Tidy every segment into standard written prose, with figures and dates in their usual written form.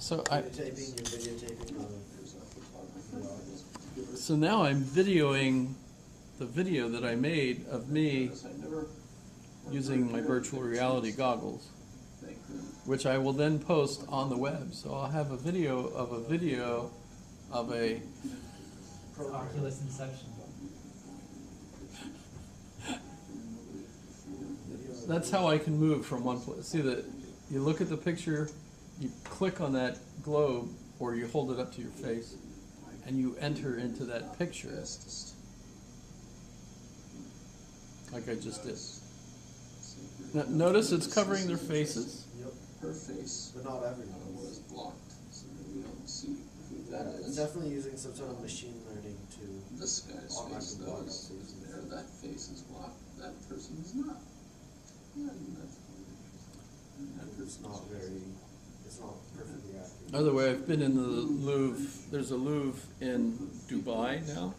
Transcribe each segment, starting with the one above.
So So now I'm videoing the video that I made of me using my virtual reality goggles, which I will then post on the web. So I'll have a video of a Oculus Inception. That's how I can move from one place. See that you look at the picture, you click on that globe, or you hold it up to your face, and you enter into that picture, like I just did. Now, notice it's covering their faces. Yep. Her face, but not everyone. Was blocked, so that we don't see who that It's is. definitely using some sort of machine learning to. This guy's face though is there. That face is blocked. That person is not. Yeah, It's not very. It's not perfectly accurate. By the way, I've been in the Louvre. There's a Louvre in Dubai now,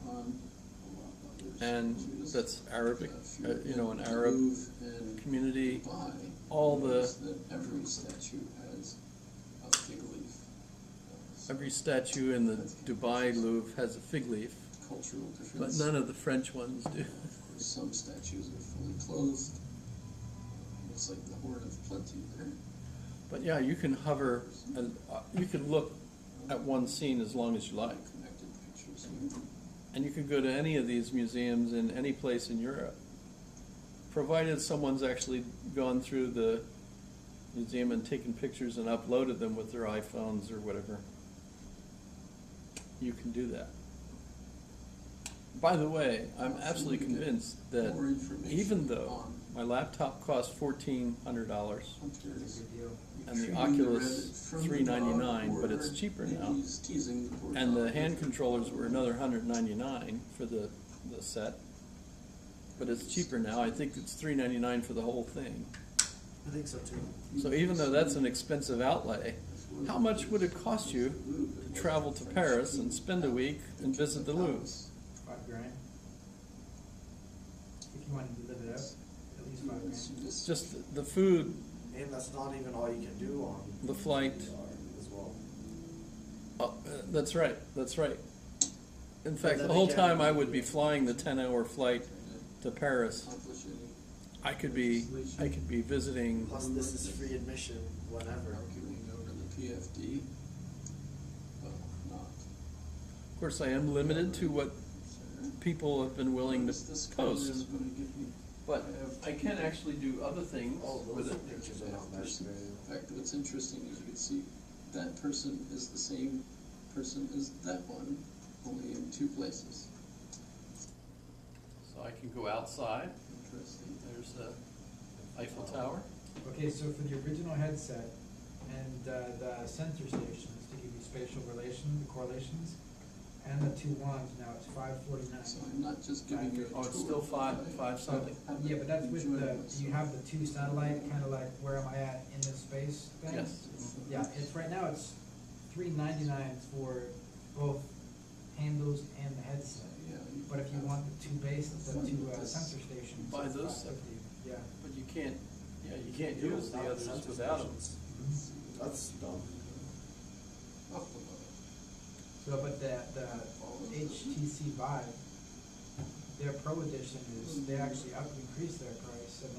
and that's Arabic, an Arab community. All the every statue has a fig leaf. Every statue in the Dubai Louvre has a fig leaf, Cultural difference. but none of the French ones do. Some statues are fully clothed. Looks like the Horde of Plenty there. But yeah, you can hover and you can look at one scene as long as you like. Connected pictures. And you can go to any of these museums in any place in Europe, provided someone's actually gone through the museum and taken pictures and uploaded them with their iPhones or whatever. You can do that. By the way, I'm absolutely convinced that even though my laptop costs $1,400 and the Oculus $399, but it's cheaper now, and the hand controllers were another $199 for the set, but it's cheaper now. I think it's $399 for the whole thing. I think so too. So even though that's an expensive outlay, how much would it cost you to travel to Paris and spend a week and visit the Louvre? $5 grand. If you wanted to live it up, at least $5 grand. Just the food, And that's not even all you can do on the flight. VR as well. Oh, that's right. That's right. In fact, then the whole again- time I would be flying the 10-hour flight to Paris, I could be visiting. Plus, this is free admission whenever. Arguing over the PFD. But not. Of course, I am limited to what people have been willing to post, but I can actually do other things Oh, with those it. pictures are not meshed very In fact, what's interesting is you can see that person is the same person as that one, only in two places. So I can go outside. Interesting. There's the Eiffel Tower. Okay, so for the original headset and the sensor stations to give you spatial correlations, and the two ones, now it's $549. So I'm not just giving you a Oh, it's tour. still five something. Yeah, but that's with you have the two satellite, kind of like where am I at in this space thing? Yes. Yeah, it's right now it's $399 for both handles and the headset. Yeah, But if you want the two sensor stations, Buy it's those $550. Yeah. But you can't use the others without them. That's dumb. So, but the HTC Vive, their Pro Edition is, they actually increased their price, and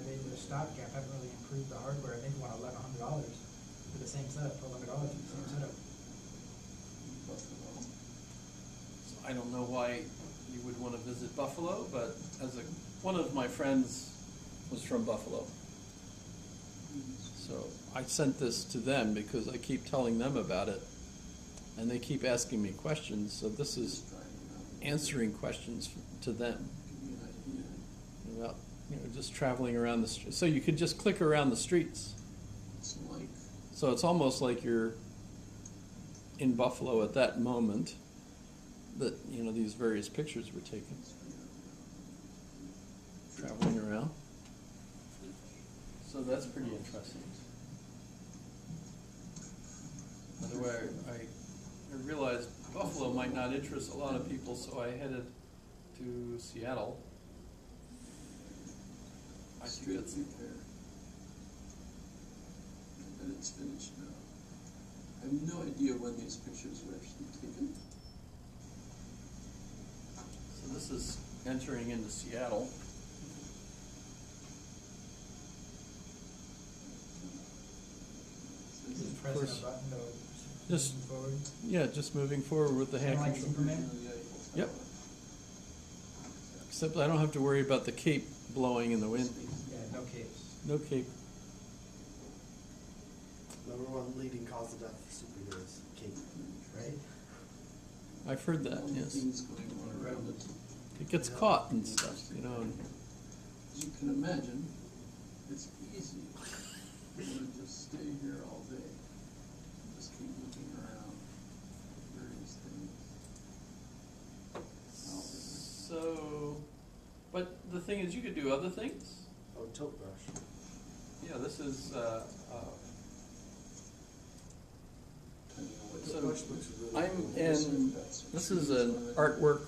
they did a stopgap, haven't really improved the hardware, and they want $1,100 for the same setup, $1,200 for the same setup. So I don't know why you would want to visit Buffalo, but one of my friends was from Buffalo. So I sent this to them because I keep telling them about it, and they keep asking me questions. So this is answering questions to them about just traveling around the street. So you could just click around the streets. So it's almost like you're in Buffalo at that moment that these various pictures were taken. Traveling around. So that's pretty interesting. By the way, I realized Buffalo might not interest a lot of people, so I headed to Seattle. I think that's repair. But it's finished now. I have no idea when these pictures were actually taken. So this is entering into Seattle. Just Of pressing course. a button to Just- move forward. Yeah, just moving forward with the hand Kinda like control. Superman? Yep. Except I don't have to worry about the cape blowing in the wind. Yeah, no capes. No cape. Number one leading cause of death for superheroes, cape. Right? I've heard that, All the yes. things going on around it. It gets caught and stuff, you know. And As you can imagine, it's easy. You want to just stay here all day. Just keep looking around. Various things. so, but the thing is, you could do other things. Oh, tilt brush. Yeah, this is, Depending on what So, Tilt brush looks really I'm cool. in, this is an artwork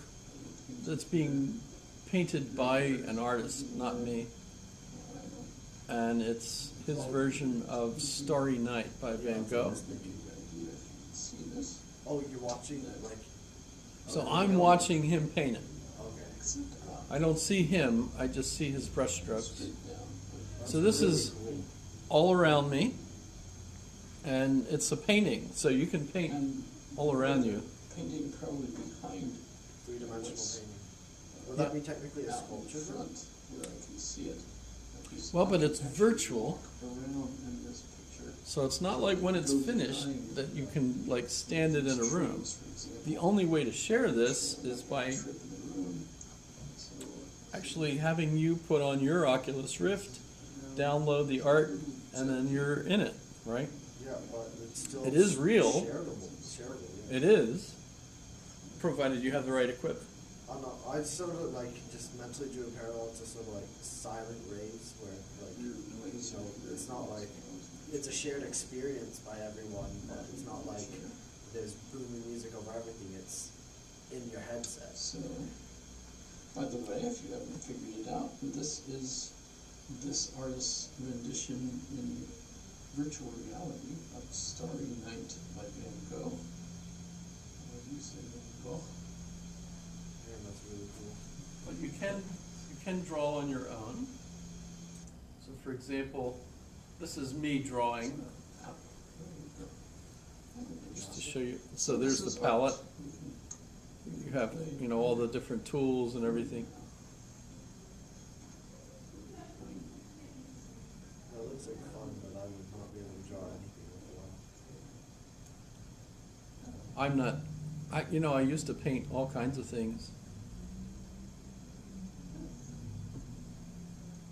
that's being painted by an artist, not me. And it's his version of Starry Night by Van Gogh. See this? Oh, you're watching it like. So I'm watching him paint it. Okay. Except up, I don't see him, I just see his brush strokes. straight down. That's So this really is cool. all around me, and it's a painting, so you can paint And all around you. painting probably behind. Three-dimensional what's painting. Would that be technically a out in sculpture? then? front, where I can see it. Like you Well, but can it's actually virtual. walk around in this picture. So it's not like when it's finished that you can like stand it in a room. Trees, for example. The only way to share this is by Trip in the room. So, actually having you put on your Oculus Rift, download the art, and then you're in it, right? Yeah, but it's still. It is real. Shareable. Shareable. Yeah. It is, provided you have the right equipment. I don't know. I sort of like just mentally drew a parallel to sort of like silent raves, where like you know, it's not like it's a shared experience by everyone, but it's not like there's booming music over everything. It's in your headset. So, by the way, if you haven't figured it out, this is this artist's rendition in virtual reality of Starry Night by Van Gogh. What do you say, Van Gogh? Man, that's really cool. But you can draw on your own. So for example, this is me drawing, just to show you. So there's the palette. You have, you know, all the different tools and everything. That looks like fun, but I would not be able to draw anything with one. I'm not, I used to paint all kinds of things.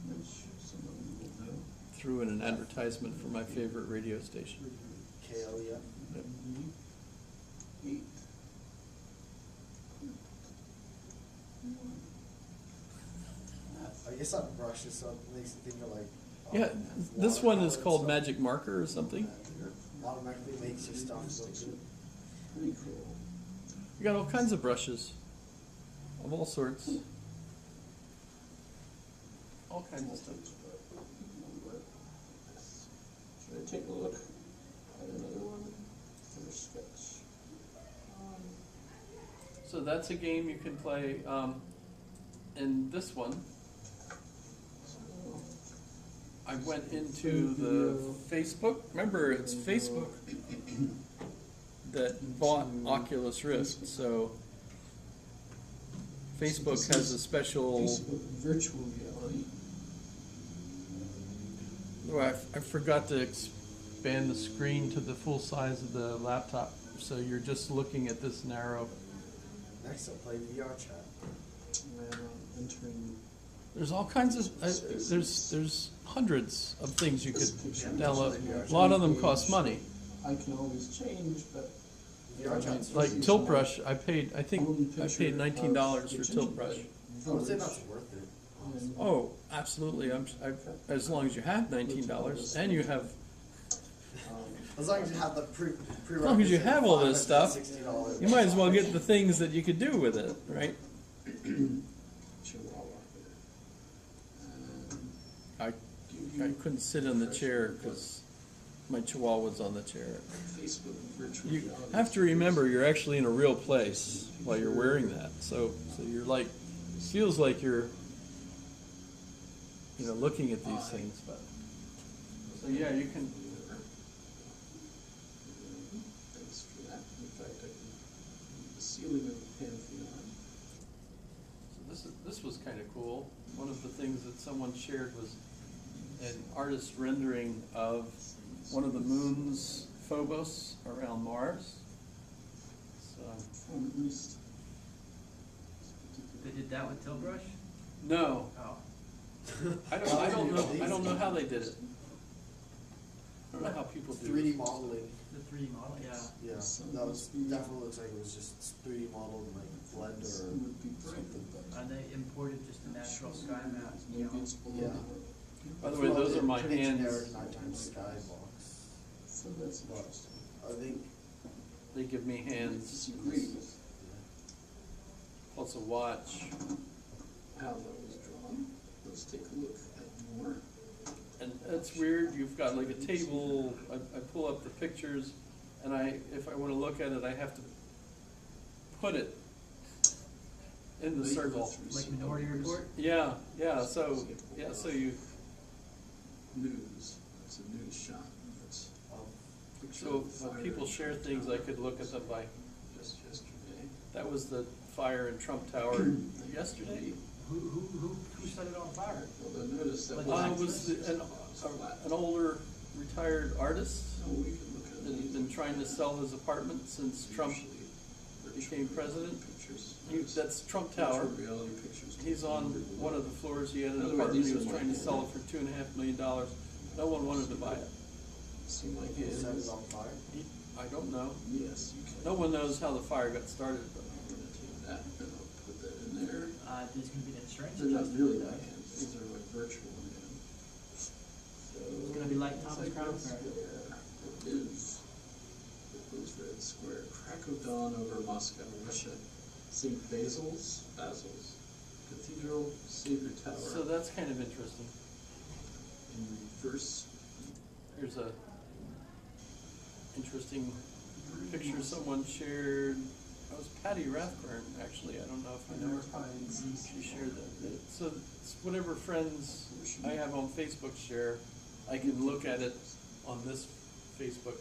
Which some of you will know. Threw in an advertisement for my favorite radio station. KLEF. Yep. Eight. I guess that brush is so makes you think of like. Yeah, this one is watercolor called stuff. Magic Marker or something. Automatically makes your stuff look good. Pretty cool. You got all kinds of brushes, of all sorts. All kinds of stuff. Should I take a look at another one for sketch? So that's a game you can play. In this one, I went into the Facebook. Remember, it's Facebook that bought Oculus Rift. So Facebook has a special. Facebook virtual reality. Oh, I forgot to expand the screen to the full size of the laptop. So you're just looking at this narrow. Next, I'll play VR chat. And entering There's all kinds of there's hundreds of things you could This download. A lot of them cost money. I can always change, but VR chat's Like Tilt Brush, I paid $19 for Tilt Brush. I would say that's worth it. honestly. Oh, absolutely. As long as you have $19 and you have, As long as you have the as long as you have all this stuff, $60. you might as well get the things that you could do with it, right? Chihuahua. I couldn't sit on the chair because my chihuahua's on the chair. Facebook virtual You reality. have to remember you're actually in a real place while you're wearing that. So you're like, feels like you're, looking at these things. But so yeah, you can. Thanks for that. In fact, I can, the ceiling of the Pantheon. So this was kind of cool. One of the things that someone shared was an artist rendering of one of the moons, Phobos, around Mars. So From at least. They did that with Tilbrush? no, Oh. I don't know how they did it. I don't know how people do 3D it. modeling. The 3D model, yeah. Yeah, that was definitely looks like it was just 3D modeled in like Blender or Would be bright, something. but And they imported just a natural sky map, maybe it's below. Yeah. By the way, those are my Pretty hands. generic nighttime sky box. So that's But interesting. I think They give me I hands, disagree with plus a watch, how that was drawn. Let's take a look at more. and it's weird. You've got like a table. I pull up the pictures, and if I want to look at it, I have to put it in the circle. Like Minority Report? Yeah. So you. News. It's a news shot. It's picture So of the when fire people in share Trump things, Tower I could look at them by. just yesterday. That was the fire in Trump Tower yesterday. Who set it on fire? Well, then notice that. It was an older retired artist No, we can look at that had been trying to sell his apartment since Trump became president. Pictures. That's Trump Tower. Virtual reality pictures. He's on one of the floors. He had an By the way, apartment. these He are was my trying to hands. sell it for $2.5 million. No one wanted to buy it. See my it set hands? it on fire. I don't know. Yes, you can. No one knows how the fire got started. But I'm gonna take that and I'll put that in there. There's gonna be an insurance. They're not really my adjustment. hands, these are like virtual hands. So. It's gonna be like Thomas it's Crown Red Fair. Square. It is. It is Red Square. Krakow Dawn over Moscow, Russia. St. Basil's Cathedral, Savior Tower. so that's kind of interesting. In reverse. Here's a interesting picture someone shared. That was Patty Rathburn, actually. I don't know if you know her. She shared that. So it's whatever friends I have on Facebook share, I can look at it on this Facebook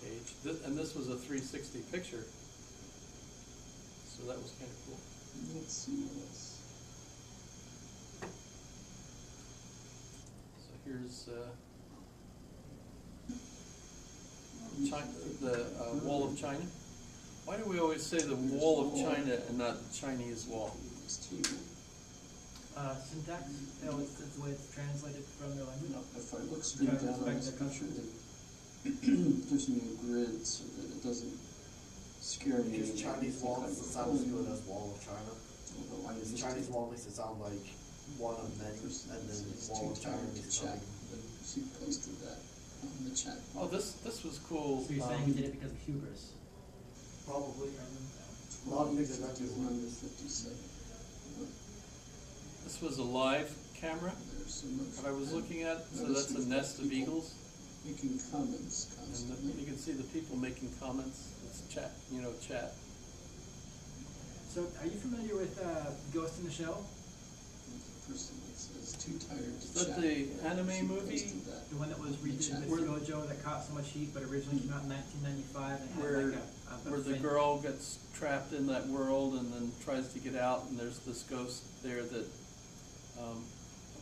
page. And this was a 360 picture. So that was kind of cool. Let's see what else. So here's the Wall of China. Why do we always say the Wall of China and not Chinese Wall? Next table. Syntax, it's the way it's translated from their language. If I look straight Gotta down on respect this their picture, it gives me a grid so that it doesn't scare me. Because Chinese wall doesn't sound as good as Wall of China. Although I Because used Chinese to- wall makes it sound like one of many, and then It's Wall too of China tired to makes it check, sound. but she posted that on the chat. Oh, this was cool. So you're saying he did it because of hubris? Probably. A lot of things are not just 51-57. This was a live camera There's so much. that I was looking at. So that's a nest of eagles, Making comments and constantly. you can see the people making comments. It's chat, chat. So are you familiar with Ghost in the Shell? The person that says too tired to Is that chat. the anime She movie? posted that. The one that was redid Chat. with Gojo that caught so much heat, but originally came out in 1995 and had Where like a where the fin- girl gets trapped in that world and then tries to get out, and there's this ghost there that.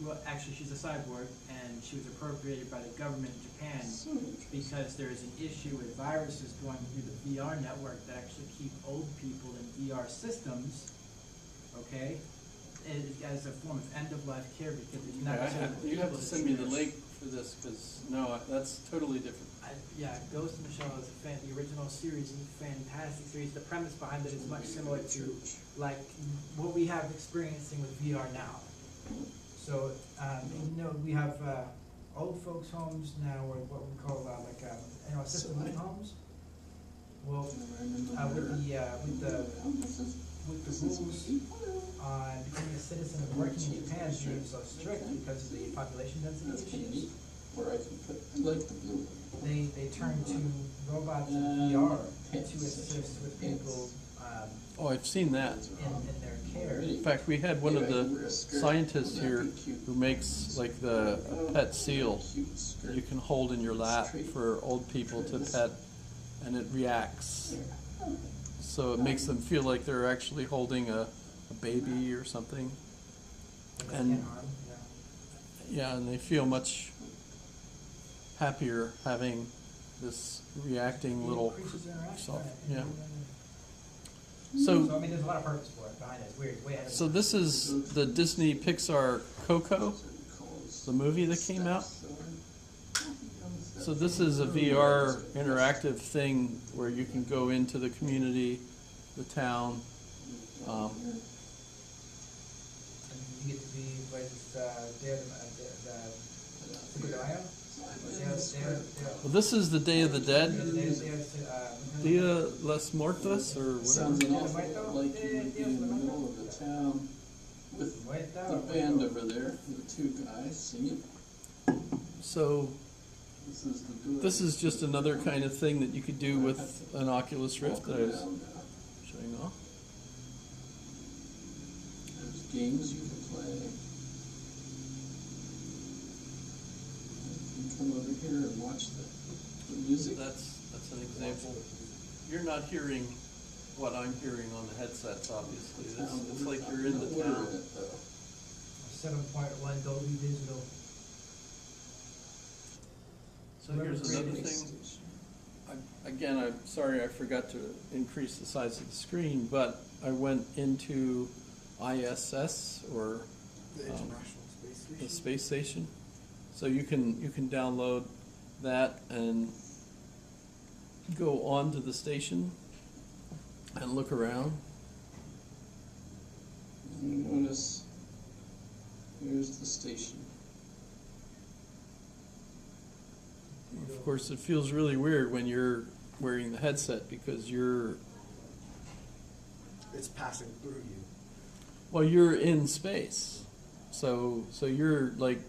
Well, actually, she's a cyborg, and she was appropriated by the government in Japan So interesting. because there's an issue with viruses going through the VR network that actually keep old people in VR systems, okay, as a form of end-of-life care because it's not You have to send me the link for this because that's totally different. Yeah, Ghost in the Shell is the original series, is a fantastic series. The premise behind it is much similar to like what we have experiencing with VR now. So, we have old folks' homes now, or what we call assisted living homes. Well, with the rules on becoming a citizen and working in Japan being so strict because of the population density That's kind of issues. neat. Where I can put, I like the blue one. they turn to robots and VR to assist with people Oh, I've seen that. in their care. In fact, we had one of the scientists here who makes like a pet seal that you can hold in your lap for old people to pet, and it reacts. So it makes them feel like they're actually holding a baby or something. Like And- an arm, yeah. Yeah, and they feel much happier having this reacting little Creatures interact, self. right, Yeah. and- So, So I mean, there's a lot of purpose for it behind it. It's weird. It's way ahead of so this is the Disney Pixar Coco, the movie that came out. So this is a VR interactive thing where you can go into the community, the town. And you get to be what is the Cinco de Mayo? Well, this is the Day of the Dead, Dia Los Muertos, or whatever. Sounds an awful lot like you would be in the middle of the town with the band over there, the two guys singing. So This is the door. this is just another kind of thing that you could do with an Oculus Rift that I was Down now. showing off. There's games you can play. You can come over here and watch the music. That's an example. You're not hearing what I'm hearing on the headsets, obviously. It's like you're in the No town. word in it, though. 7.1 Dolby Digital. So here's another thing. Again, I'm sorry I forgot to increase the size of the screen, but I went into ISS, or The International Space the Station. space station. So you can download that and go on to the station and look around. You notice, here's the station. Of course, it feels really weird when you're wearing the headset because you're It's passing through you. you're in space. So you're like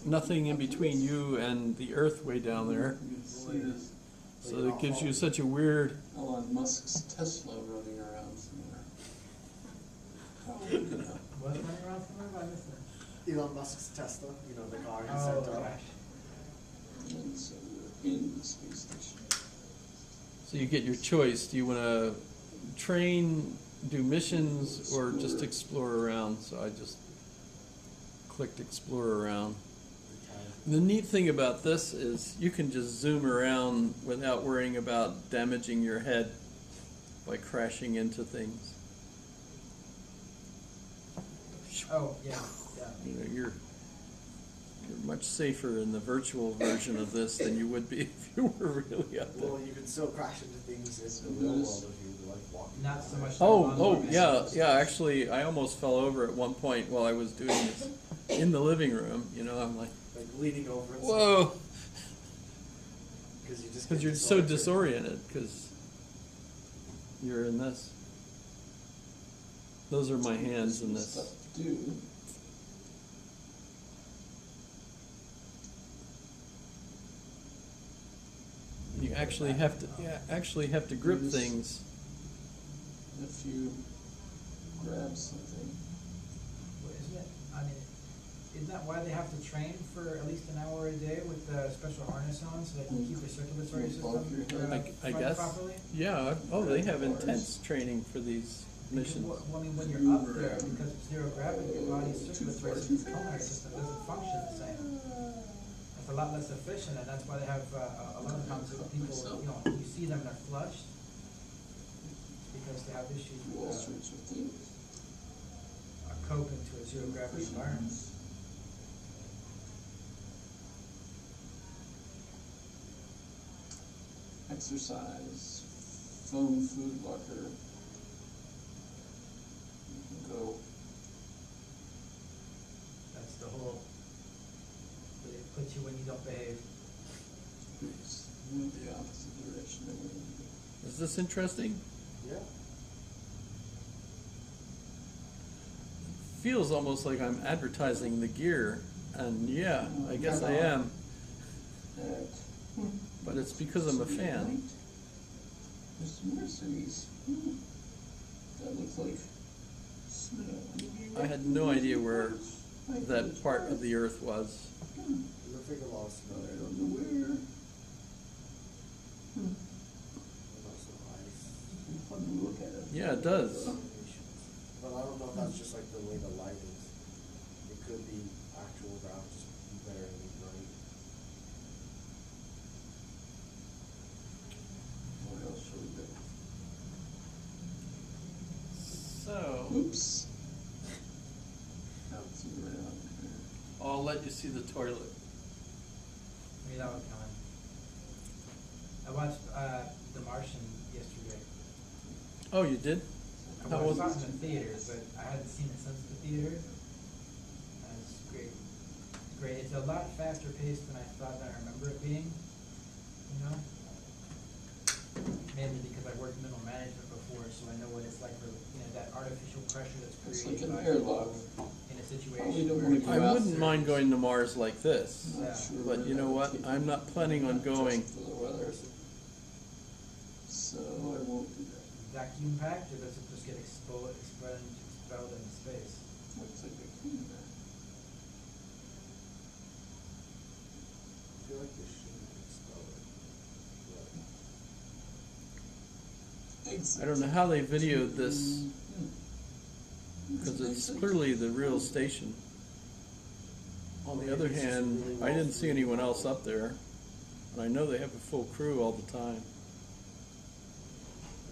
nothing in between you and the Earth way down there. You can see this So it gives you such a weird. Elon Musk's Tesla running around somewhere. How would you know? What's running around somewhere? I missed it. Elon Musk's Tesla, you know, the car he Oh, sent up. gosh. And so we're in the space station. So you get your choice. Do you want to train, do missions, or just explore around? So I just clicked explore around. The neat thing about this is you can just zoom around without worrying about damaging your head by crashing into things. Oh, yeah, yeah. You know, you're much safer in the virtual version of this than you would be if you were really up there. Well, you can still crash into things in the real world if you like walking. Not so much. Oh, yeah. Actually, I almost fell over at one point while I was doing this in the living room. You know, I'm like, Like leaning over and whoa, because you just because get you're so disoriented. disoriented because you're in this. Those are my hands in this. Stuff to do. You actually have to grip things. If you grab something. Well, isn't it? I mean, isn't that why they have to train for at least an hour a day with the special harness on so they can keep the circulatory system I running guess. properly? Yeah. Oh, they have intense training for these missions. Well, I mean, when you're up there, because of zero gravity, your body's circulatory system, pulmonary system doesn't function the same. It's a lot less efficient, and that's why they have a lot of times when people, you know, you see them, they're flushed because they have issues Do all with sorts of things. coping to a zero gravity environment. Exercise, foam food locker. You can go. That's the whole, where they put you when you don't behave. Move the opposite direction. Of what you do. Is this interesting? Yeah. Feels almost like I'm advertising the gear, and yeah, I guess I am. but it's because I'm a fan. There's some more cities. That look like snow. I had no idea where that part of the earth was. It looks like a lot of snow. I don't know where. And also ice. Fun to look at it. Yeah, it does. But I don't know if that's just like the way the light is. It could be actual ground, just very bright. What else should we do? So, Oops. Bouncing around here. I'll let you see the toilet. Maybe that was coming. I watched The Martian yesterday. Oh, you did? I How watched was it it? in the theater, but I hadn't seen it since the theater. It's great. It's great. It's a lot faster paced than I thought I remember it being. You know? Mainly because I worked middle management before, so I know what it's like for, that artificial pressure that's It's created like an by airlock. people in a Probably situation don't where wanna you- go I out wouldn't there. mind going to Mars like this, Not Yeah. sure but where you know that what? would take I'm me. not planning on Just going. for the weather. So I won't do that. vacuum packed, or does it just get expelled into space? Looks like a clean there. I feel like they shouldn't expel it. Exit. I don't know how they videoed this, Hmm. because it's clearly the real station. On the other hand, I didn't see anyone else up there, and I know they have a full crew all the time.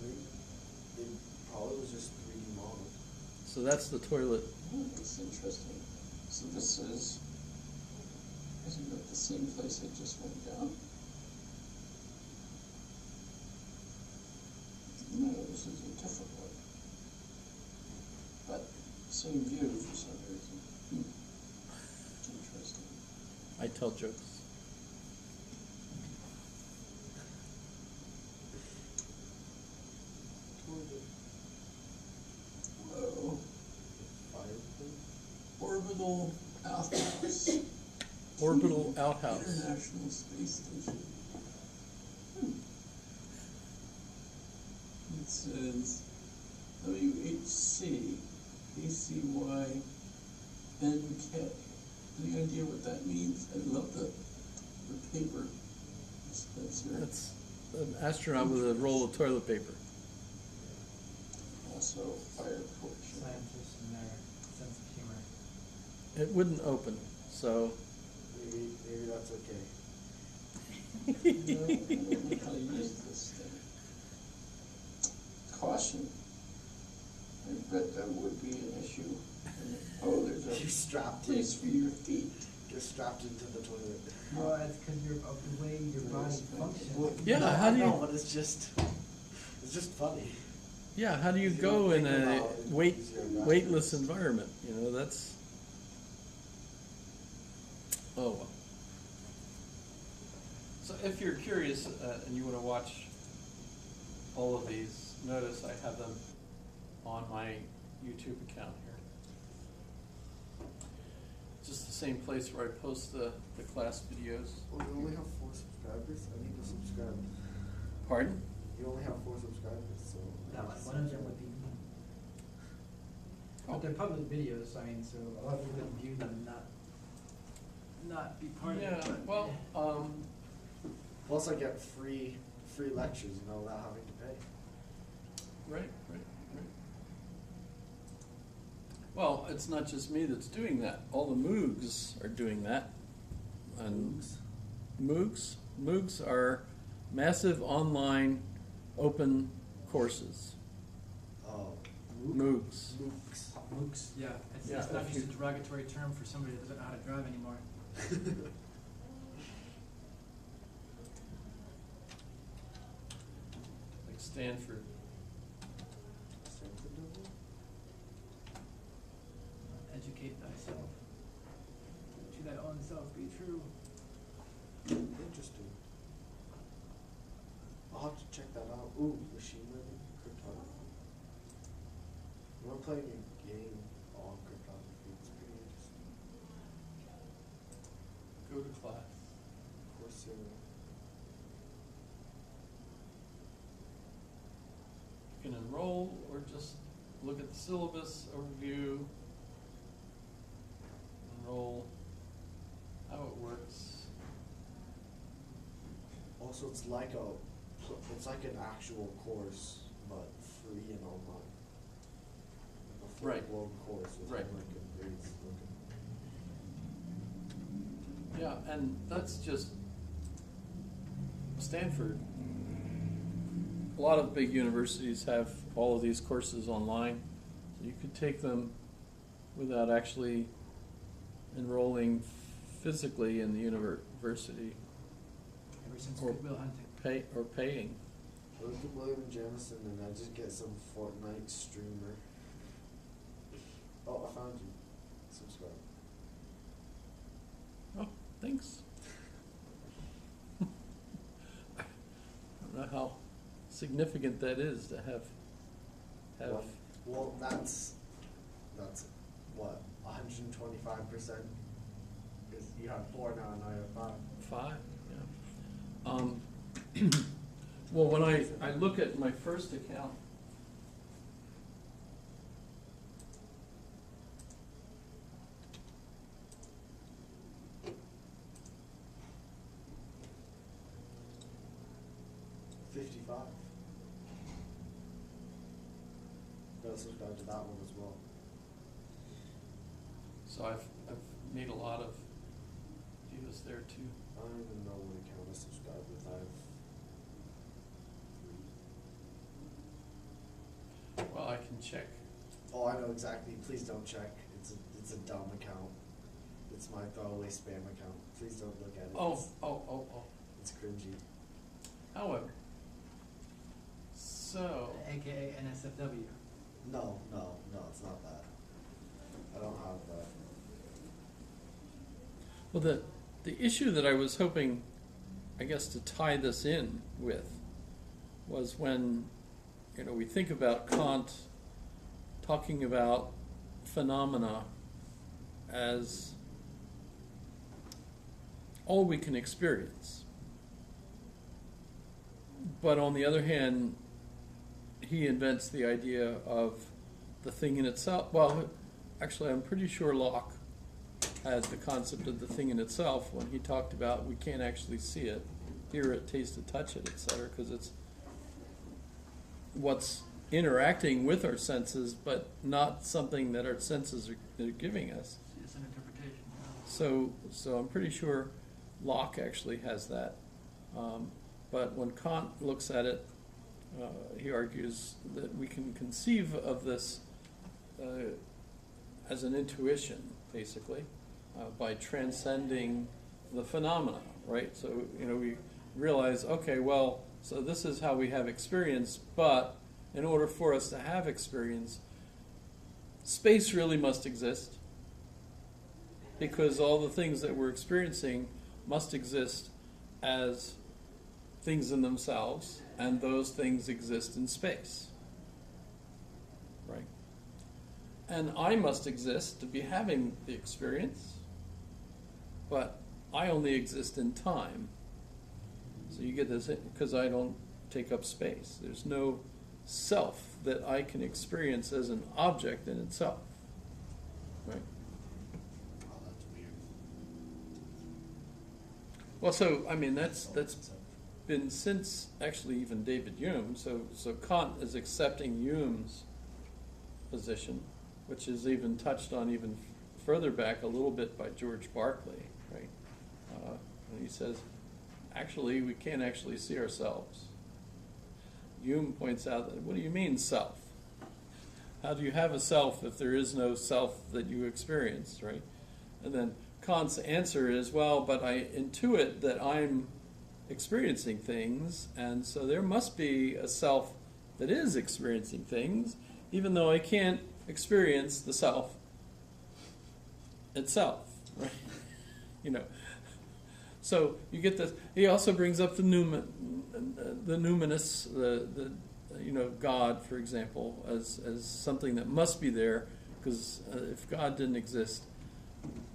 I think it probably was just 3D modeled. So that's the toilet. Oh, that's interesting. So this is it the same place I just went down? No, this is a different one. But same view for some reason. Interesting. I tell jokes. Whoa. Fire thing? Orbital outhouse. Orbital outhouse. International Space Station. It says WHC ACYNK. Any idea what that means? I love the paper dispenser. That's an astronaut with a roll of toilet paper. Also fire portion. Scientists and their sense of humor. It wouldn't open, so Maybe that's okay. I don't know how to use this thing. Caution. I bet that would be an issue. Oh, there's You're a strapped in. place for your feet. You're strapped into the toilet. Well, it's because of the way your body functions. Yeah, No, how do I know, you- but it's just funny. yeah, how do you You go don't in think a about it, it's your bathroom. weightless environment? That's. Oh well. So if you're curious and you want to watch all of these, notice I have them on my YouTube account here. Just the same place where I post the class videos. Well, you only have 4 subscribers. I need to subscribe. Pardon? You only have 4 subscribers, so. That one of them would be me. But they're public videos, so a lot of people can view them and not be part of it. Yeah. but- Well, Plus, I get free lectures, without having to pay. right. Well, it's not just me that's doing that. All the Moogs are doing that. And Moogs are massive online open courses. Oh. Moogs. MOOCs. MOOCs, yeah. It's Yeah, not if just a you- derogatory term for somebody that doesn't know how to drive anymore. Like Stanford. Educate thyself. To thy own self be true. Interesting. I'll have to check that out. Ooh, machine learning, cryptography. I'm playing a game on cryptography. It's pretty interesting. Go to class. Coursera. enroll or just look at the syllabus overview, enroll, how it works. Also, it's like an actual course, but free and online. Like a Right. full-blown course with Right. homework and grades. Yeah, and that's just Stanford. A lot of big universities have all of these courses online. So you could take them without actually enrolling physically in the university Ever since Or- Goodwill Hunting. paying. I look at William Jamison and I just get some Fortnite streamer. Oh, I found you. Subscribe. Oh, thanks. I don't know how significant that is to have. Well, that's what, 125%? Because you have 4 now and I have 5. 5, yeah. Well, when I look at my first account, Gotta subscribe to that one as well. so I've made a lot of views there too. I don't even know what account I subscribe with. I have 3. Well, I can check. Oh, I know exactly. Please don't check. It's a dumb account. It's my throwaway spam account. Please don't look at it. Oh. It's cringy. However, so AKA NSFW. No, it's not that. I don't have that. well, the issue that I was hoping, I guess, to tie this in with was when, we think about Kant talking about phenomena as all we can experience. But on the other hand, he invents the idea of the thing in itself. Well, actually, I'm pretty sure Locke had the concept of the thing in itself when he talked about we can't actually see it, hear it, taste it, touch it, etc., because it's what's interacting with our senses, but not something that our senses are giving us. It's an interpretation. So I'm pretty sure Locke actually has that. But when Kant looks at it, he argues that we can conceive of this as an intuition, basically, by transcending the phenomena, right? So, we realize, okay, well, so this is how we have experience, but in order for us to have experience, space really must exist, because all the things that we're experiencing must exist as things in themselves, and those things exist in space, right? And I must exist to be having the experience, but I only exist in time. So you get this, because I don't take up space. There's no self that I can experience as an object in itself, right? Oh, that's weird. Well, so, that's been since actually even David Hume. So Kant is accepting Hume's position, which is even touched on even further back a little bit by George Berkeley, right? And he says, actually, we can't actually see ourselves. Hume points out that, what do you mean self? How do you have a self if there is no self that you experience, right? And then Kant's answer is, well, but I intuit that I'm experiencing things, and so there must be a self that is experiencing things, even though I can't experience the self itself, right? So you get this. He also brings up the numinous, God, for example, as something that must be there, because if God didn't exist,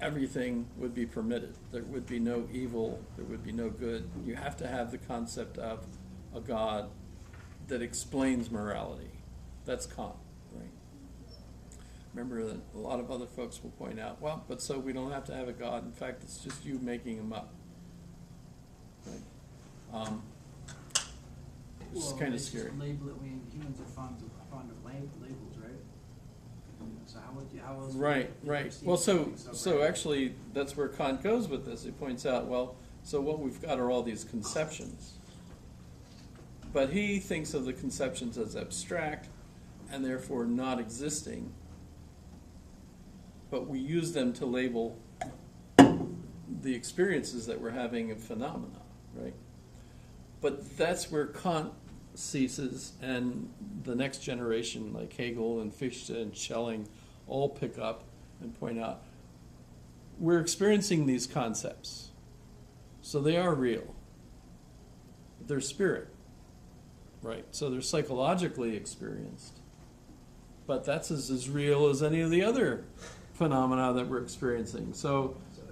everything would be permitted. There would be no evil, there would be no good. You have to have the concept of a God that explains morality, That's Kant, right? Remember that a lot of other folks will point out, well, but so we don't have to have a God. In fact, it's just you making him up. Right? It's Well, kind of it's just scary. Label it. Humans are fond of labels, right? So how else? would Right, you right. perceive Well, so something right? actually, that's where Kant goes with this. He points out, well, so what we've got are all these conceptions. But he thinks of the conceptions as abstract and therefore not existing. But we use them to label the experiences that we're having of phenomena, right? But that's where Kant ceases, and the next generation, like Hegel and Fichte and Schelling, all pick up and point out, we're experiencing these concepts. So they are real. They're spirit, right? So they're psychologically experienced. But that's as real as any of the other phenomena that we're experiencing. So So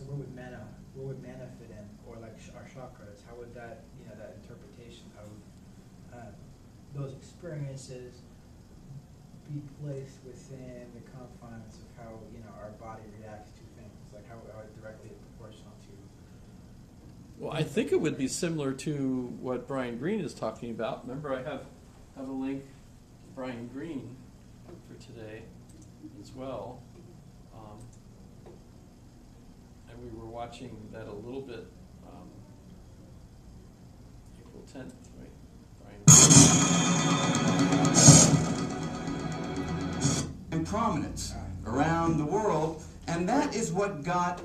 where would mana fit in, or like our chakras? How would that, that interpretation of those experiences be placed within the confines of how our body reacts to things? Like how directly proportional to? well, I think it would be similar to what Brian Greene is talking about. Remember, I have a link to Brian Greene for today as well. And we were watching that a little bit April 10th, right? Brian. And prominence around the world, and that is what got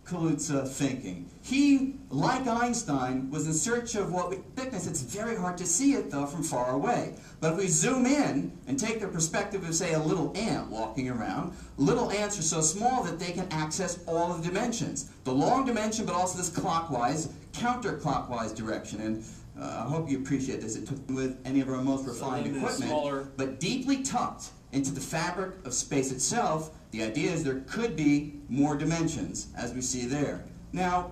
Kaluza thinking. He, like Einstein, was in search of thickness. It's very hard to see it, though, from far away. But if we zoom in and take the perspective of, say, a little ant walking around, little ants are so small that they can access all of the dimensions. The long dimension, but also this clockwise, counterclockwise direction. And I hope you appreciate this. It took with any of our most refined then the equipment, smaller- but deeply tucked into the fabric of space itself, the idea is there could be more dimensions, as we see there. Now,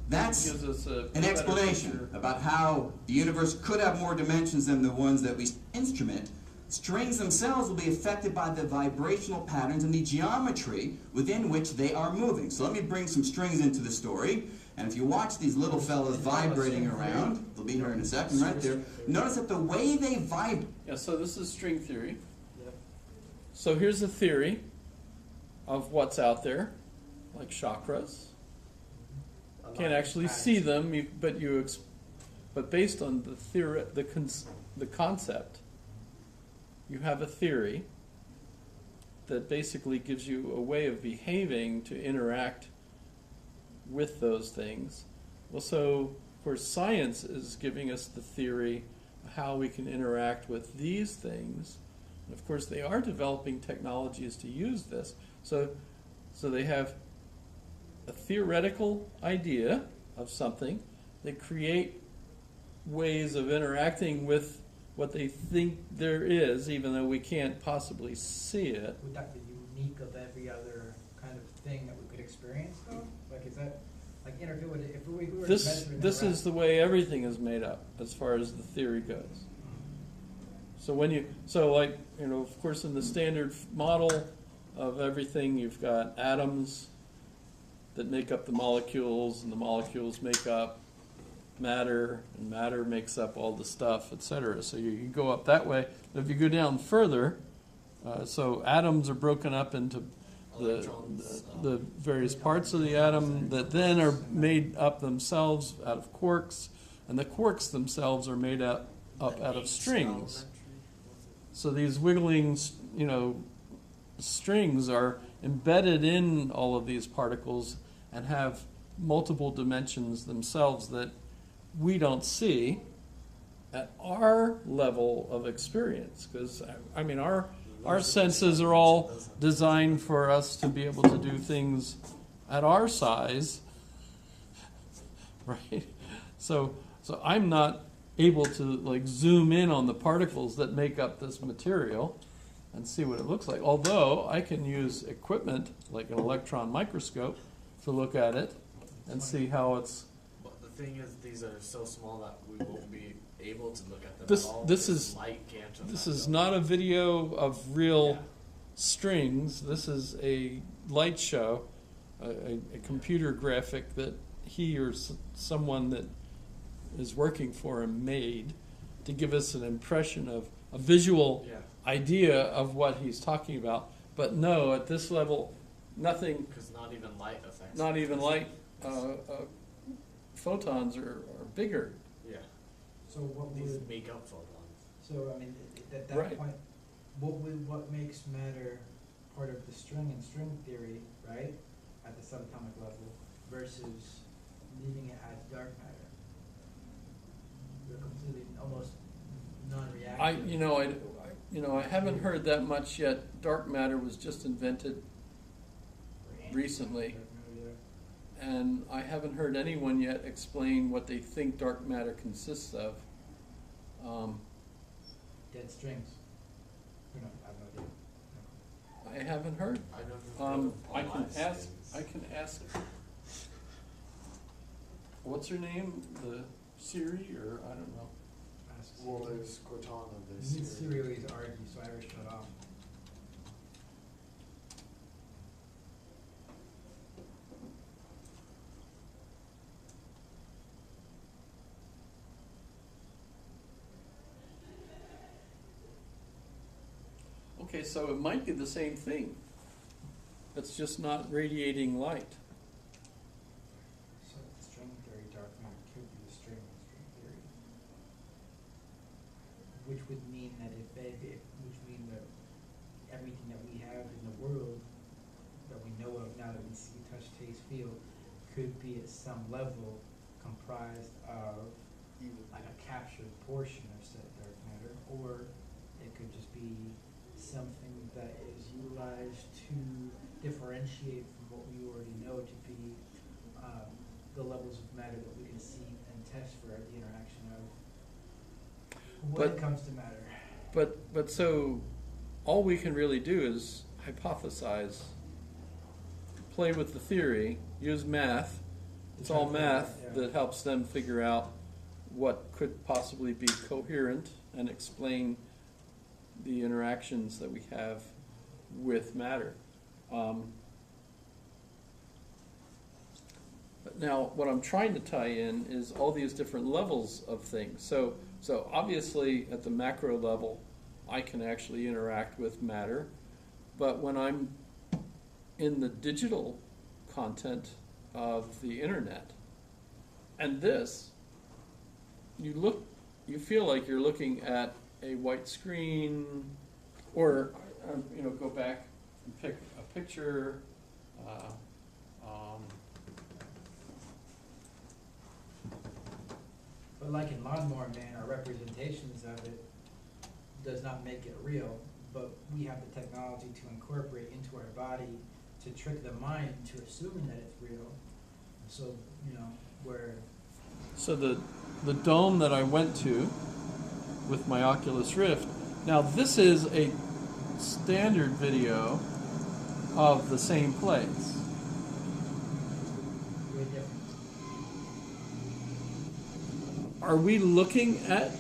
that's Gives us a an better explanation picture. about how the universe could have more dimensions than the ones that we instrument. Strings themselves will be affected by the vibrational patterns and the geometry within which they are moving. So let me bring some strings into the story. And if you watch these little fellas vibrating around, they'll be here in a second right there, notice that the way they vibrate. Yeah, so this is string theory. Yep. So here's a theory of what's out there, like chakras. Can't actually see them, but based on the concept, you have a theory that basically gives you a way of behaving to interact with those things. Well, so of course science is giving us the theory of how we can interact with these things. And of course they are developing technologies to use this. So they have a theoretical idea of something. They create ways of interacting with what they think there is, even though we can't possibly see it. Would that be unique of every other kind of thing that we could experience, though? Like, is that like interfere with it? If we were to This measure it in this a is the way everything is made up as far as the theory goes. So of course in the standard model of everything, you've got atoms that make up the molecules, and the molecules make up matter, and matter makes up all the stuff, etc. So you go up that way. If you go down further, so atoms are broken up into the various parts of the atom that then are made up themselves out of quarks, and the quarks themselves are made up out of strings. So these wiggling, strings are embedded in all of these particles and have multiple dimensions themselves that we don't see at our level of experience. Because, our senses are all designed for us to be able to do things at our size, right? So I'm not able to zoom in on the particles that make up this material and see what it looks like. Although I can use equipment like an electron microscope to look at it and see how it's thing is, these are so small that we won't be able to look at them This- at all. this because is- light can't affect This is them. not a video of real Yeah. strings. This is a light show, a computer graphic that he or someone that is working for him made to give us an impression of a visual Yeah, idea of what he's talking about. But no, at this level, nothing, because not even light affects. not it. even light photons are bigger. Yeah, So what these would, make up photons. so I mean, at that Right. point, what makes matter part of the string and string theory, right? At the subatomic level versus leaving it as dark matter. They're completely, almost non-reactive. I haven't heard that much yet. Dark matter was just invented recently, Dark matter, yeah. and I haven't heard anyone yet explain what they think dark matter consists of. Dead strings. Who knows? I have no idea. I haven't heard. I don't know. I can ask. What's her name? The Siri, or I don't know. Ask Well, Siri. there's Cortana, there's Need Siri. Siri always argue, so I always shut off. Okay, so it might be the same thing. It's just not radiating light. So the string theory, dark matter could be the string theory. Which would mean that which mean that everything that we have in the world that we know of now that we see, touch, taste, feel, could be at some level comprised of like a captured portion of said dark matter, or it could just be something that is utilized to differentiate from what we already know to be the levels of matter that we can see and test for the interaction of when But- it comes to matter. But so all we can really do is hypothesize, play with the theory, use math. It's all math Yeah. that helps them figure out what could possibly be coherent and explain the interactions that we have with matter. But now, what I'm trying to tie in is all these different levels of things. So obviously, at the macro level, I can actually interact with matter. But when I'm in the digital content of the internet, and this, you feel like you're looking at a white screen, or go back and pick a picture. But like in Lawnmower Man, our representations of it does not make it real, but we have the technology to incorporate into our body to trick the mind to assuming that it's real. So, where So the dome that I went to with my Oculus Rift, now this is a standard video of the same place. way different. Are we looking at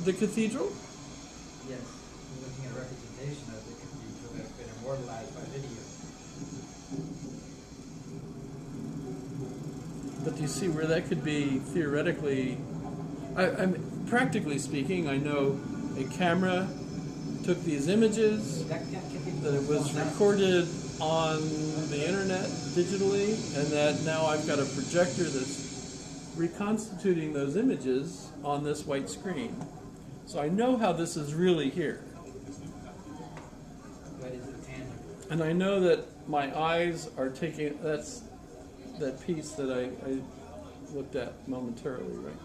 the cathedral? Yes, we're looking at a representation of the cathedral that's been immortalized by video. But do you see where that could be theoretically? Practically speaking, I know a camera took these images, That cathedral that it was falls down. recorded on the internet digitally, and that now I've got a projector that's reconstituting those images on this white screen. So I know how this is really here. That is intangible. And I know that my eyes are taking, that's that piece that I looked at momentarily, right?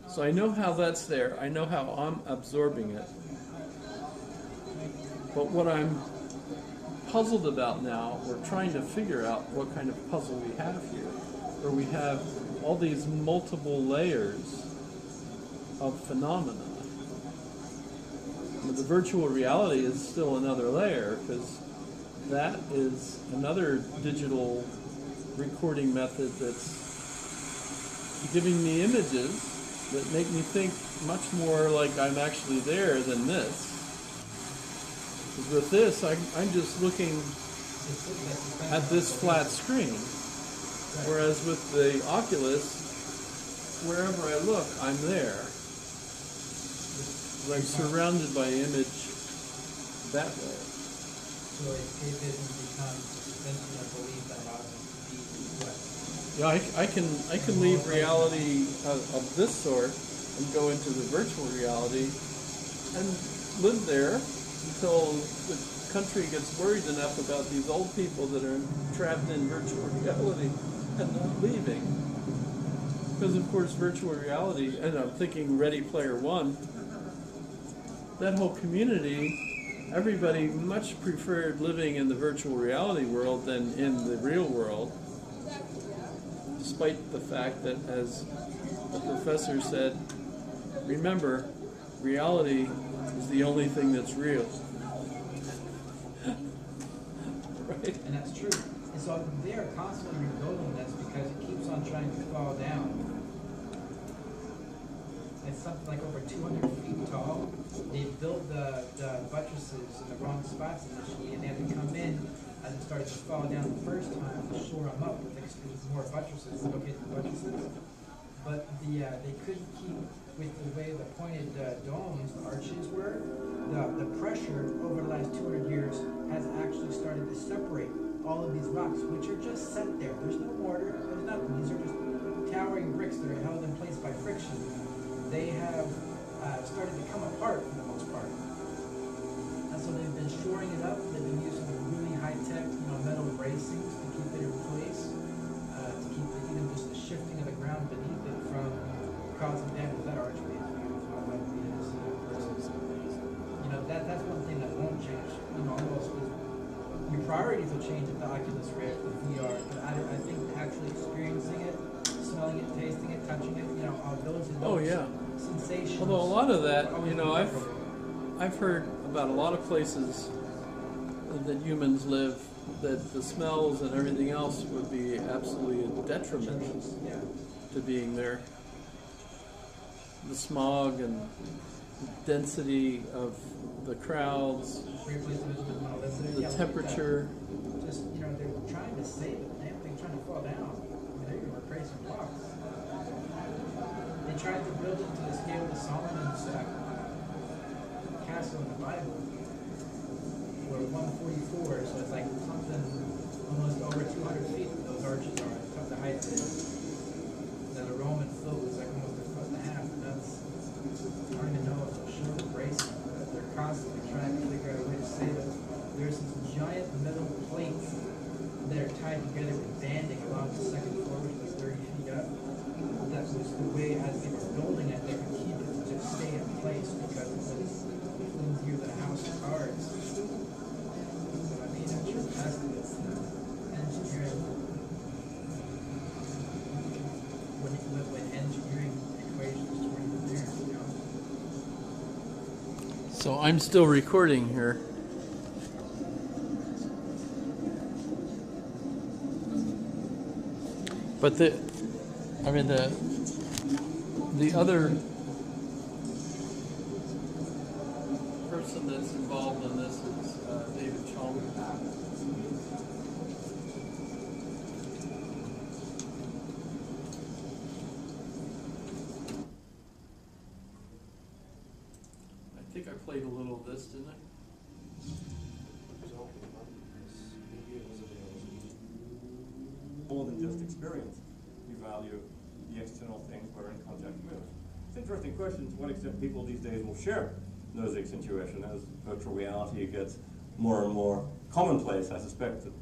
So I know how that's there. I know how I'm absorbing it. But what I'm puzzled about now, we're trying to figure out what kind of puzzle we have here, where we have all these multiple layers of phenomena. But the virtual reality is still another layer, because that is another digital recording method that's giving me images that make me think much more like I'm actually there than this. 'Cause with this, I'm just looking at this flat screen, whereas with the Oculus, wherever I look, I'm there. I'm surrounded by image that way. So escapism becomes suspension of belief that allows us to be what? Yeah, I can leave reality of this sort and go into the virtual reality and live there until the country gets worried enough about these old people that are trapped in virtual reality and not leaving. Because of course virtual reality, and I'm thinking Ready Player One, that whole community, everybody much preferred living in the virtual reality world than in the real world, despite the fact that, as the professor said, remember, reality is the only thing that's real. Right? And that's true. And so they are constantly rebuilding this because it keeps on trying to fall down. It's something like over 200 feet tall. They built the buttresses in the wrong spots initially, and they had to come in as it started to fall down the first time to shore them up with more buttresses, locate the buttresses. But they couldn't keep with the way the pointed domes, the arches were. The pressure over the last 200 years has actually started to separate all of these rocks, which are just set there. There's no mortar, there's nothing. These are just towering bricks that are held in place by friction. They have started to come apart for the most part. And so they've been shoring it up. They've been using really high-tech, metal bracings to keep it in place, to keep even just the shifting of the ground beneath it from causing damage. That arch being how likely it is versus, that's one thing that won't change. Almost is your priorities will change if the Oculus Rift, the VR. But I think actually experiencing it, smelling it, tasting it, touching it, those Oh yeah. sensations. Although a lot of that, always memorable. I've heard about a lot of places that humans live that the smells and everything else would be absolutely a detriment Yeah. to being there. The smog and density of the crowds, Great place to visit with Mona Lisa. the temperature. Just, they're trying to save it. The damn thing's trying to fall down. They're going to replace some blocks. They tried to build it to the scale of Solomon's castle in the Bible. Or 144, so it's like something almost over 200 feet those arches are. It's tough to height it is. Now the Roman float was like almost a foot and a half, and that's, I don't even know if they'll show the bracing, but they're constantly trying to figure out a way to save it. There's these giant metal plates that are tied together with banding along the second floor, which was 30 feet up. That was the way, as they were building it, they could keep it to just stay in place because it was flimsier than a house of cards. I mean, that's your testament to engineering. When engineering equations weren't there, So I'm still recording here. But the other person that's involved in this is David Chalmers. I think I played a little of this, didn't I? More than just experience. We value the external things we're in contact with. It's an interesting question to what extent people these days will share Nozick's intuition as virtual reality gets more and more commonplace. I suspect that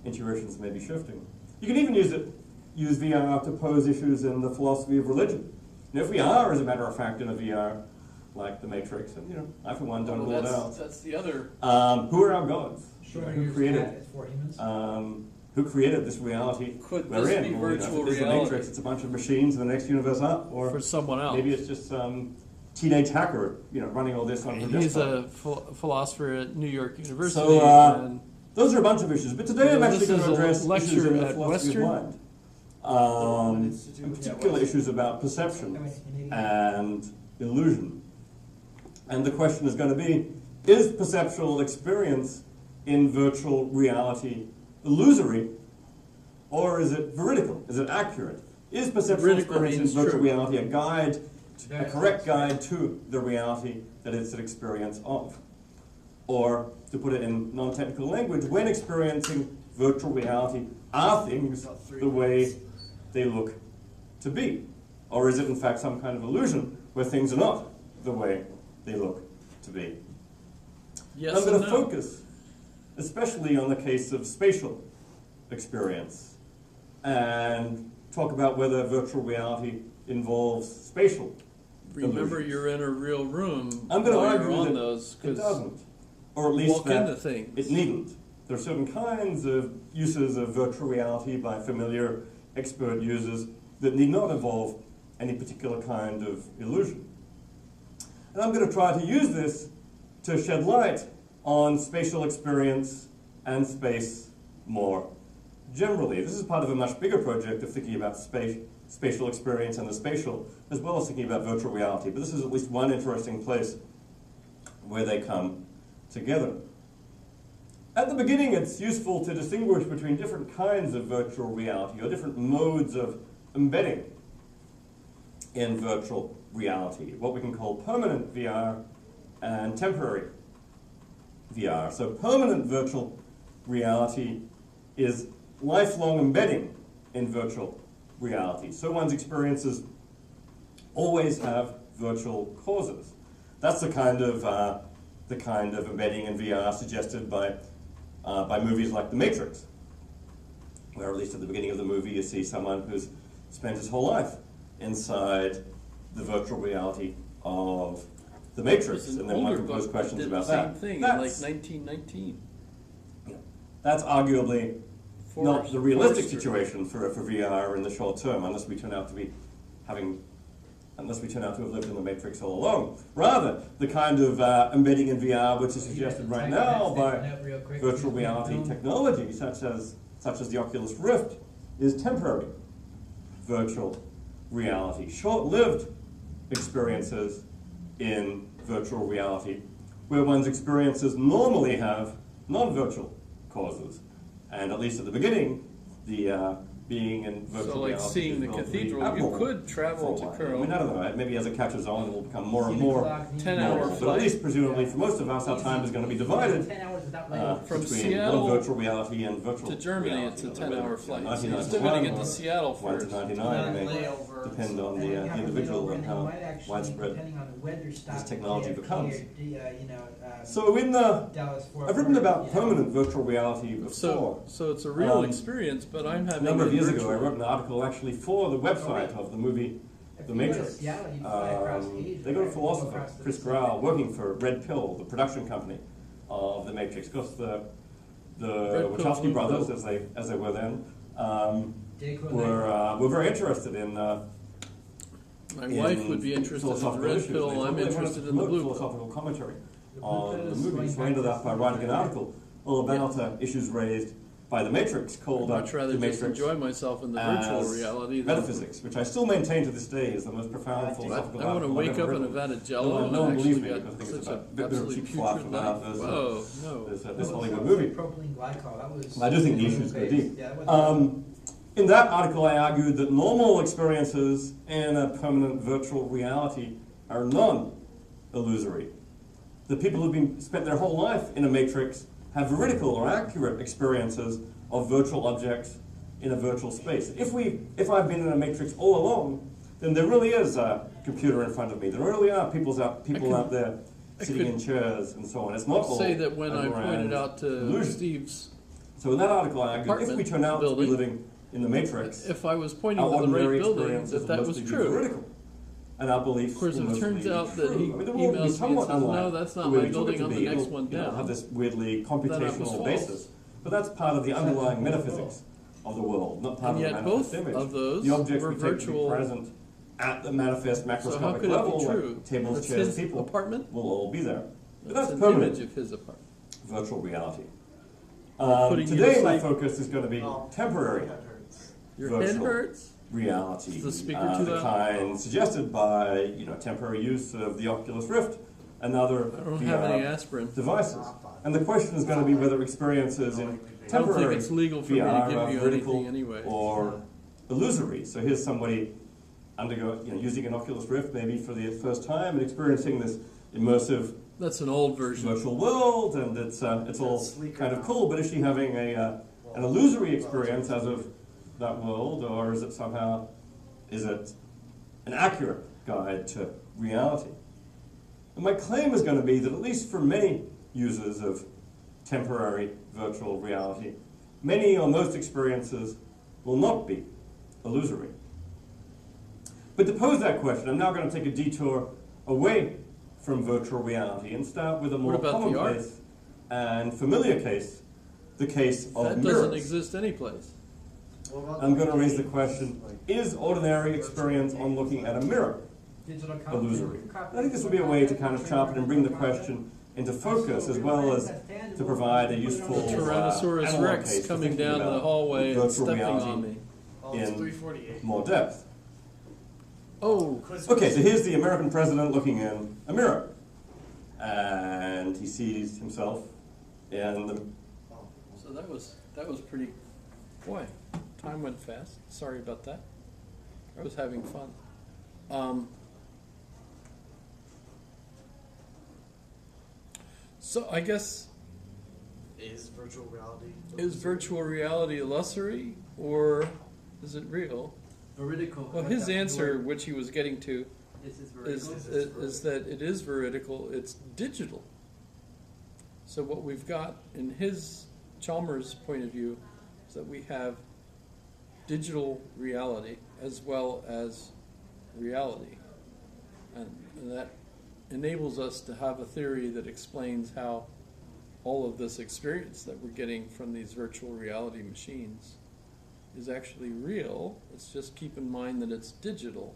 intuitions may be shifting. You can even use VR to pose issues in the philosophy of religion. And if we are, as a matter of fact, in a VR like the Matrix, and I for one don't rule it out. That's the other. Who are our gods? Who created? it's for humans. Who created this reality Could we're this in? be Well, virtual if it's the reality? Matrix, it's a bunch of machines in the next universe up, or For someone else. maybe it's just some teenage hacker, running all this on her He's desktop. a philosopher at New York University. So, and those are a bunch of issues. But today I'm Well, actually this going is to a address lecture issues in the at philosophy Western. of mind. in particular issues about perception and illusion. And the question is going to be, is perceptual experience in virtual reality illusory, or is it veridical? Is it accurate? Is perceptual Veridical experience in means virtual true. reality a guide, a correct guide to the reality that it's an experience of? Or, to put it in non-technical language, when experiencing virtual reality, are things the way they look to be? Or is it in fact some kind of illusion where things are not the way they look to be? Yes I'm going and to no. focus especially on the case of spatial experience and talk about whether virtual reality involves spatial Remember, illusions. you're in a real room I'm going to while argue you're on that those, it 'cause doesn't, or at least walk that into things. it needn't. There are certain kinds of uses of virtual reality by familiar expert users that need not involve any particular kind of illusion. And I'm going to try to use this to shed light on spatial experience and space more generally. This is part of a much bigger project of thinking about spatial experience and the spatial, as well as thinking about virtual reality. But this is at least one interesting place where they come together. At the beginning, it's useful to distinguish between different kinds of virtual reality, or different modes of embedding in virtual reality, what we can call permanent VR and temporary VR. So permanent virtual reality is lifelong embedding in virtual reality. So one's experiences always have virtual causes. That's the kind of embedding in VR suggested by movies like The Matrix, where at least at the beginning of the movie you see someone who's spent his whole life inside the virtual reality of The Matrix, There's an and then one older can pose book questions that did about the same that. thing in That's, like 1919. that's arguably not the realistic Forrester. situation for VR in the short term, unless we turn out to have lived in the Matrix all along. Rather, the kind of embedding in VR which is suggested right now by virtual reality technology, such as the Oculus Rift, is temporary virtual reality, short-lived experiences in virtual reality, where one's experiences normally have non-virtual causes. And at least at the beginning, the being in virtual So like reality seeing is the relatively cathedral, you abnormal could travel for a to while. I mean, I don't know, maybe as it catches on, it will become more and more 10-hour normal. But at flight. least presumably for most of us, our time is going to be divided 10 hours without laying. From between Seattle non-virtual reality and virtual to Germany, reality. it's a 10-hour flight. So you're 99 still going to get or to Seattle 1 to first. 99 may depend on the individual and how widespread Depending on the weather stop, this technology becomes. Dallas, So I've written about Fort Worth, permanent virtual reality before. So it's a real Um, experience, but I'm A having number of it years ago, I virtual. wrote an article actually for the website of the movie If The you go to Matrix. Seattle, you fly across Asia, They got a right? philosopher, Across the Chris Pacific. Grau, working for Red Pill, the production company of The Matrix. Of course, the Pill's Wachowski Blue brothers, Pill. as they were then, Jake Rosen. were very interested in My wife would be interested in the philosophical red issues. pill, They I'm wanted to interested in the promote blue pill. philosophical commentary The blue on pill the is movie. going So I back ended to up by the writing an time. article all about issues raised by The Matrix, called I'd much rather The just Matrix enjoy myself in the virtual as reality than metaphysics, which I still maintain to this day is the most profound philosophical I want to article I've wake ever up in a written. vat of jello No one and believes actually me got because I think it's such a an bit of absolutely cheap fluff putrid about life. this, Whoa, no. this Hollywood movie. Propylene glycol, that was. I do think the issues go deep. Yeah, that was. In that article, I argued that normal experiences in a permanent virtual reality are non-illusory. The people who've spent their whole life in a matrix have veridical or accurate experiences of virtual objects in a virtual space. If I've been in a matrix all along, then there really is a computer in front of me. There really are people out there sitting in chairs and so on. It's not all Say that when I a grand pointed out to illusion. Steve's, So in that article, I argued if we apartment turn out to be building, living in the matrix, if I was pointing our to the right ordinary building, experiences that will was mostly be true. veridical. And our beliefs Of course, will if it mostly turns be out that true. he I mean, the world will be emails me and somewhat says, unlike "No, that's not the way my we took it building, to I'm the be. next It'll, one down." have this weirdly That was computational false. basis. But that's part of the underlying metaphysics of the world, not part And of yet the manifest both image. of those the objects were we take to virtual. be present at the manifest macroscopic So how could it level, be like true? tables, That's chairs, his people, apartment? will all be there. But That's that's an permanent image of his apartment. virtual reality. Putting you to Today, my sleep. focus is going to be temporary Your head virtual hurts? reality, Is the speaker too the loud? kind suggested by temporary use of the Oculus Rift and other I don't have any VR aspirin. devices. And the question is going to be whether experiences in I don't think temporary it's legal for me to VR give are you vertical anything anyway. or illusory. So here's somebody using an Oculus Rift maybe for the first time and experiencing this immersive That's an old version. virtual world, and it's all sleeker kind of now. cool. But is she having an illusory experience as of that world, or is it an accurate guide to reality? And my claim is going to be that at least for many users of temporary virtual reality, many or most experiences will not be illusory. But to pose that question, I'm now going to take a detour away from virtual reality and start with a more What about the art? commonplace and familiar case, the case of That mirrors. doesn't exist anyplace. I'm going to raise the question, is ordinary experience on looking at a mirror Digital copy. illusory? I think this will be a way to kind of sharpen and bring the question into focus, as well as to provide a useful Tyrannosaurus analog Rex case for coming thinking down the about hallway and virtual stepping reality on me. in more depth. Oh, Okay, so here's the American president looking in a mirror, and he sees himself in the. so that was pretty. Boy, time went fast. Sorry about that. I was having fun. So I guess, Is virtual reality? is virtual reality illusory or is it real? Veridical. Well, his answer, which he was getting to, This is is, veridical. is that it is veridical, it's digital. So what we've got in his, Chalmers' point of view, is that we have digital reality as well as reality. And that enables us to have a theory that explains how all of this experience that we're getting from these virtual reality machines is actually real. It's just keep in mind that it's digital,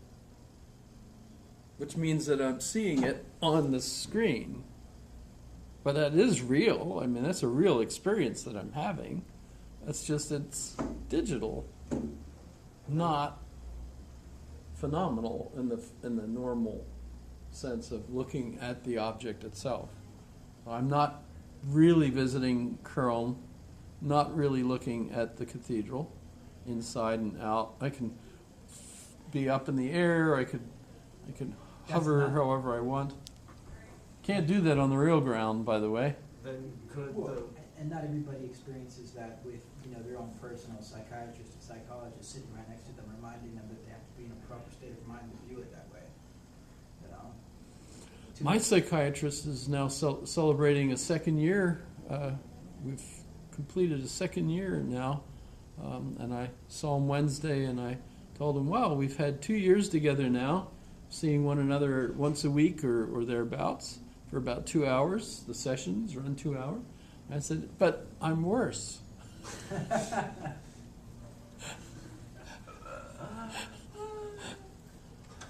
which means that I'm seeing it on the screen. But that is real. I mean, that's a real experience that I'm having. That's just, it's digital, not phenomenal in the normal sense of looking at the object itself. I'm not really visiting Köln, not really looking at the cathedral inside and out. I can be up in the air, I could hover not- however I want. Can't do that on the real ground, by the way. Then could And not everybody experiences that with, their own personal psychiatrist or psychologist sitting right next to them, reminding them that they have to be in a proper state of mind to view it that way. My psychiatrist is now celebrating a second year. We've completed a second year now. And I saw him Wednesday and I told him, wow, we've had 2 years together now, seeing one another once a week or thereabouts for about 2 hours. The sessions run 2 hours. I said, but I'm worse.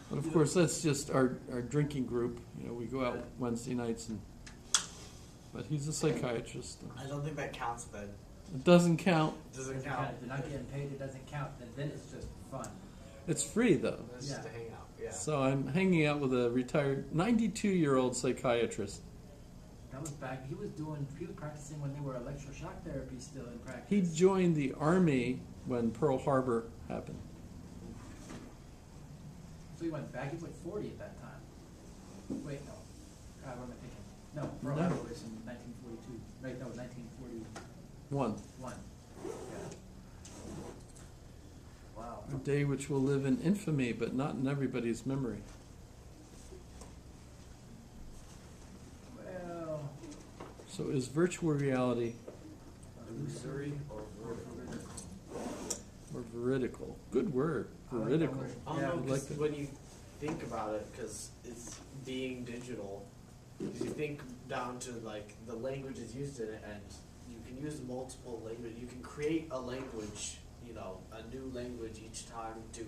But of course, that's just our drinking group. We go out Wednesday nights, but he's a psychiatrist. I don't think that counts then. It doesn't count. Doesn't count. If they're not getting paid, it doesn't count. Then it's just fun. It's free, though. That's just to hang out. Yeah. So I'm hanging out with a retired 92-year-old psychiatrist. That was back. He was practicing when they were electroshock therapy still in practice. He joined the Army when Pearl Harbor happened. So he went back. He was like 40 at that time. Wait, no. God, what am I thinking? No, Pearl No. Harbor was in 1942. Right, no, 1941. One. Yeah. Wow. A day which will live in infamy, but not in everybody's memory. Well, So is virtual reality Illusory or veridical? or veridical? Good word, I like that veridical. word. I don't Yeah, know, I'd 'cause like to- when you think about it, because it's being digital, because you think down to like the languages used in it, and you can use multiple language. You can create a language, a new language each time to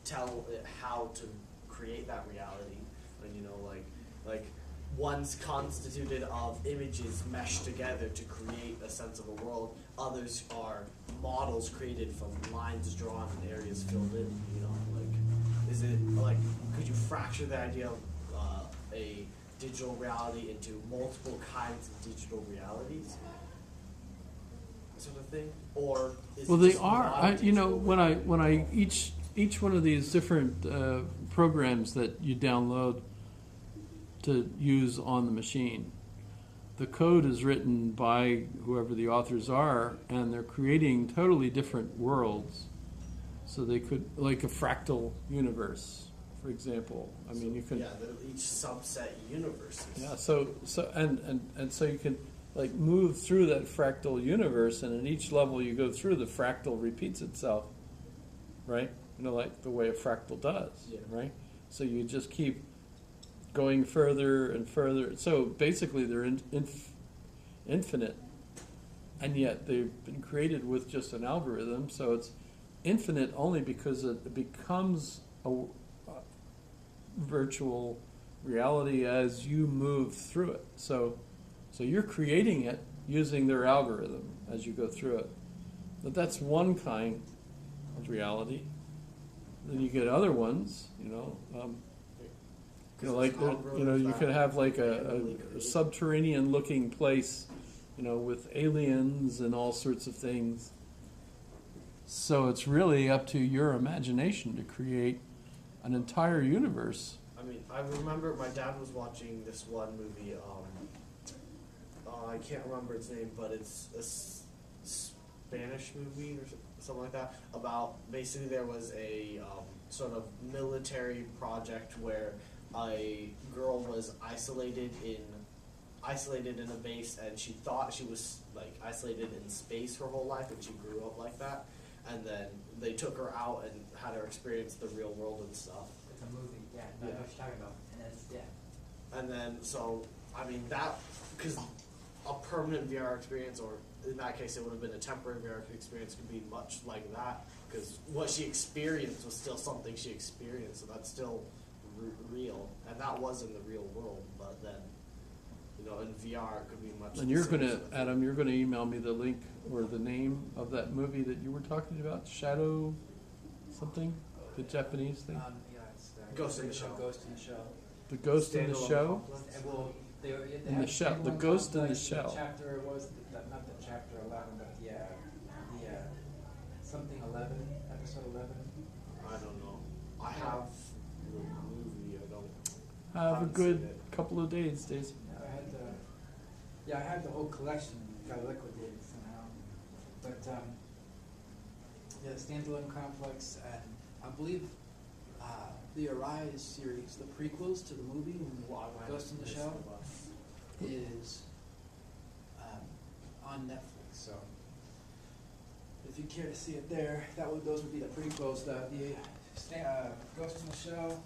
tell it how to create that reality. And one's constituted of images meshed together to create a sense of a world. Others are models created from lines drawn and areas filled in. You know, like, is it like, could you fracture the idea of a digital reality into multiple kinds of digital realities, sort of thing, or is Well, it they just are. not You know, digital when I each one of these different programs that you download to use on the machine, the code is written by whoever the authors are, and they're creating totally different worlds. So they could, like a fractal universe, for example. I mean, you can. Yeah, each subset universes. Yeah. So and so you can like move through that fractal universe, and in each level you go through, the fractal repeats itself, right? You know, like the way a fractal does, Yeah. right? So you just keep going further and further. So basically, they're infinite, and yet they've been created with just an algorithm. So it's infinite only because it becomes a virtual reality as you move through it. So you're creating it using their algorithm as you go through it. But that's one kind of reality. Then you get other ones, like you could have like a subterranean looking place, with aliens and all sorts of things. So it's really up to your imagination to create an entire universe. I mean, I remember my dad was watching this one movie. I can't remember its name, but it's a Spanish movie or something like that. About basically there was a sort of military project where a girl was isolated in a base, and she thought she was like isolated in space her whole life, and she grew up like that. And then they took her out and had her experience the real world and stuff. It's a movie, yeah, I know what you're talking about, and it's, yeah. And then, so, I mean, that, because a permanent VR experience, or in that case it would have been a temporary VR experience, could be much like that, because what she experienced was still something she experienced, so that's still real, and that was in the real world, but then, in VR it could be much. And you're gonna, Adam, you're gonna email me the link or the name of that movie that you were talking about, Shadow something, the Japanese thing, Yeah, it's Ghost in the Shell. Ghost in the Shell. the Ghost in the Standalone Show. complex. And well, they In had the shell, the one Ghost in the complex, Shell. Chapter was not the chapter 11, but the something 11, episode 11. I don't know. I have the movie, I don't. Have a haven't good seen it. couple of days, Daisy. I had the whole collection, got liquidated somehow. But the standalone complex, and I believe the Arise series, the prequels to the movie Ghost in the Shell, is on Netflix. So if you care to see it there, those would be the prequels. The Ghost in the Shell,